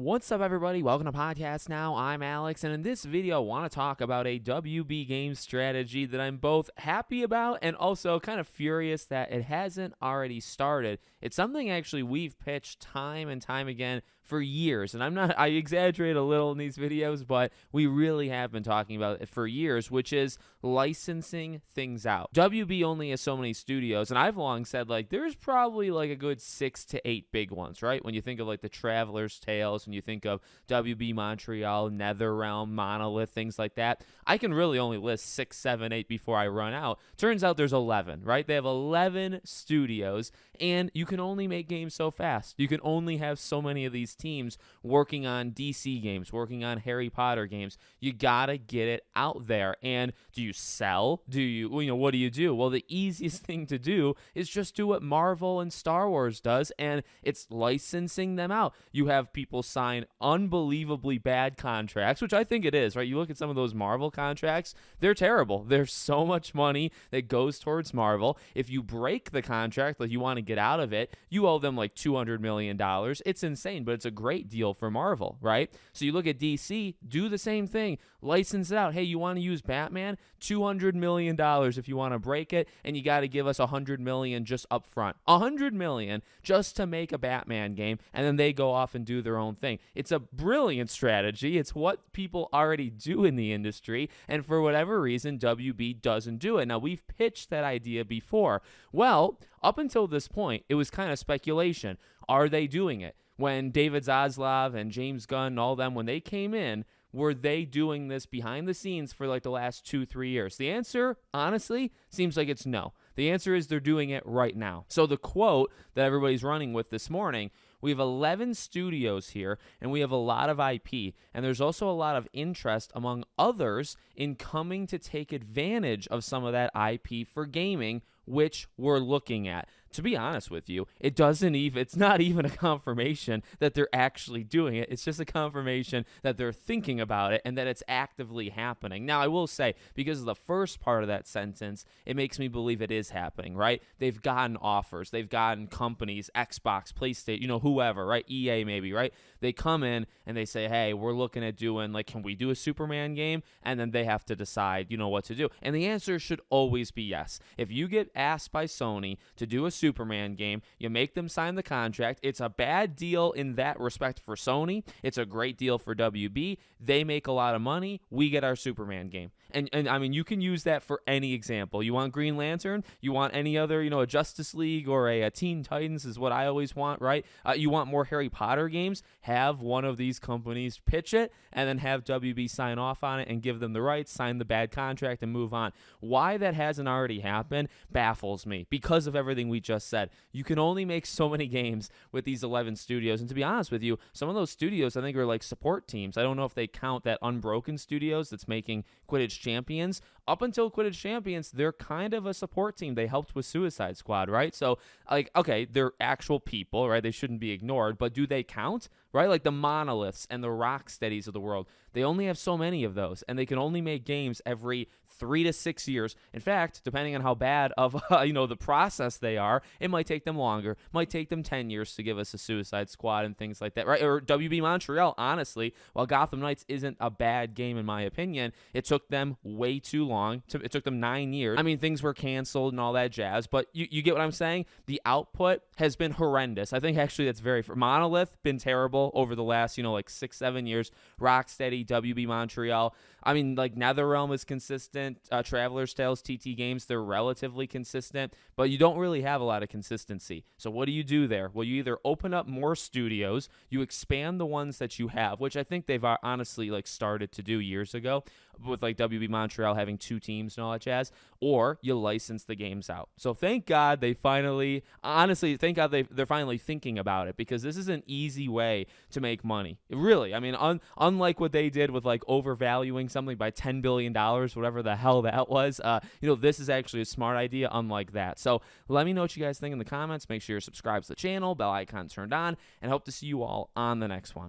What's up, everybody? Welcome to Podcast Now. I'm Alex, and in this video, I want to talk about a WB game strategy that I'm both happy about and also kind of furious that it hasn't already started. It's something actually we've pitched time and time again for years, and I exaggerate a little in these videos, but we really have been talking about it for years, which is licensing things out. WB only has so many studios, and I've long said, like, there's probably like a good 6 to 8 big ones, right? When you think of like the Traveler's Tales, when you think of WB Montreal, NetherRealm, Monolith, things like that, I can really only list 6, 7, 8 before I run out. Turns out there's 11, right? They have 11 studios, and you can only make games so fast. You can only have so many of these teams working on DC games, working on Harry Potter games. You gotta get it out there. And do you sell? What do you do? Well, the easiest thing to do is just do what Marvel and Star Wars does, and it's licensing them out. You have people sign unbelievably bad contracts, which I think it is, right? You look at some of those Marvel contracts, they're terrible. There's so much money that goes towards Marvel. If you break the contract, like you want to get out of it, you owe them like $200 million. It's insane, but it's a great deal for Marvel, right? So you look at DC, do the same thing. License it out. Hey, you want to use Batman? $200 million if you want to break it, and you got to give us $100 million just up front. $100 million just to make a Batman game, and then they go off and do their own thing. It's a brilliant strategy. It's what people already do in the industry, and for whatever reason, WB doesn't do it. Now, we've pitched that idea before. Well, up until this point, it was kind of speculation. Are they doing it? When David Zaslav and James Gunn and all them, when they came in, were they doing this behind the scenes for like the last 2-3 years? The answer, honestly, seems like it's no. The answer is they're doing it right now. So the quote that everybody's running with this morning, we have 11 studios here, and we have a lot of IP, and there's also a lot of interest among others in coming to take advantage of some of that IP for gaming, which we're looking at. To be honest with you, it's not even a confirmation that they're actually doing it. It's just a confirmation that they're thinking about it and that it's actively happening. Now, I will say, because of the first part of that sentence, it makes me believe it is happening, right? They've gotten offers. They've gotten companies, Xbox, PlayStation, whoever, right? EA maybe, right? They come in and they say, hey, we're looking at doing, like, can we do a Superman game? And then they have to decide, what to do. And the answer should always be yes. If you get asked by Sony to do a Superman game, you make them sign the contract. It's a bad deal in that respect for Sony. It's a great deal for WB. They make a lot of money. We get our Superman game. And I mean, you can use that for any example. You want Green Lantern? You want any other, a Justice League or a Teen Titans is what I always want, right? You want more Harry Potter games? Have one of these companies pitch it and then have WB sign off on it and give them the rights, sign the bad contract, and move on. Why that hasn't already happened baffles me because of everything we just said. You can only make so many games with these 11 studios, and to be honest with you, some of those studios I think are like support teams. I don't know if they count that Unbroken Studios that's making Quidditch Champions. Up until Quidditch Champions, they're kind of a support team. They helped with Suicide Squad, right? So, like, okay, they're actual people, right? They shouldn't be ignored, but do they count, right? Like the Monoliths and the Rocksteadies of the world, they only have so many of those, and they can only make games every 3 to 6 years. In fact, depending on how bad of the process they are, it might take them longer. It might take them 10 years to give us a Suicide Squad and things like that, right? Or WB Montreal, honestly, while Gotham Knights isn't a bad game in my opinion, it took them way too long. It took them 9 years. I mean, things were canceled and all that jazz, but you get what I'm saying? The output has been horrendous. I think actually that's Monolith been terrible over the last, 6-7 years. Rocksteady, WB Montreal. I mean, like NetherRealm is consistent. Traveler's Tales, TT Games, they're relatively consistent, but you don't really have a lot of consistency. So what do you do there? Well, you either open up more studios, you expand the ones that you have, which I think they've honestly started to do years ago with like WB Montreal having 2 teams and all that jazz, or you license the games out. So thank God they're finally thinking about it, because this is an easy way to make money. Really, I mean, unlike what they did with like overvaluing something by $10 billion, whatever the hell that was, this is actually a smart idea unlike that. So let me know what you guys think in the comments. Make sure you're subscribed to the channel, bell icon turned on, and hope to see you all on the next one.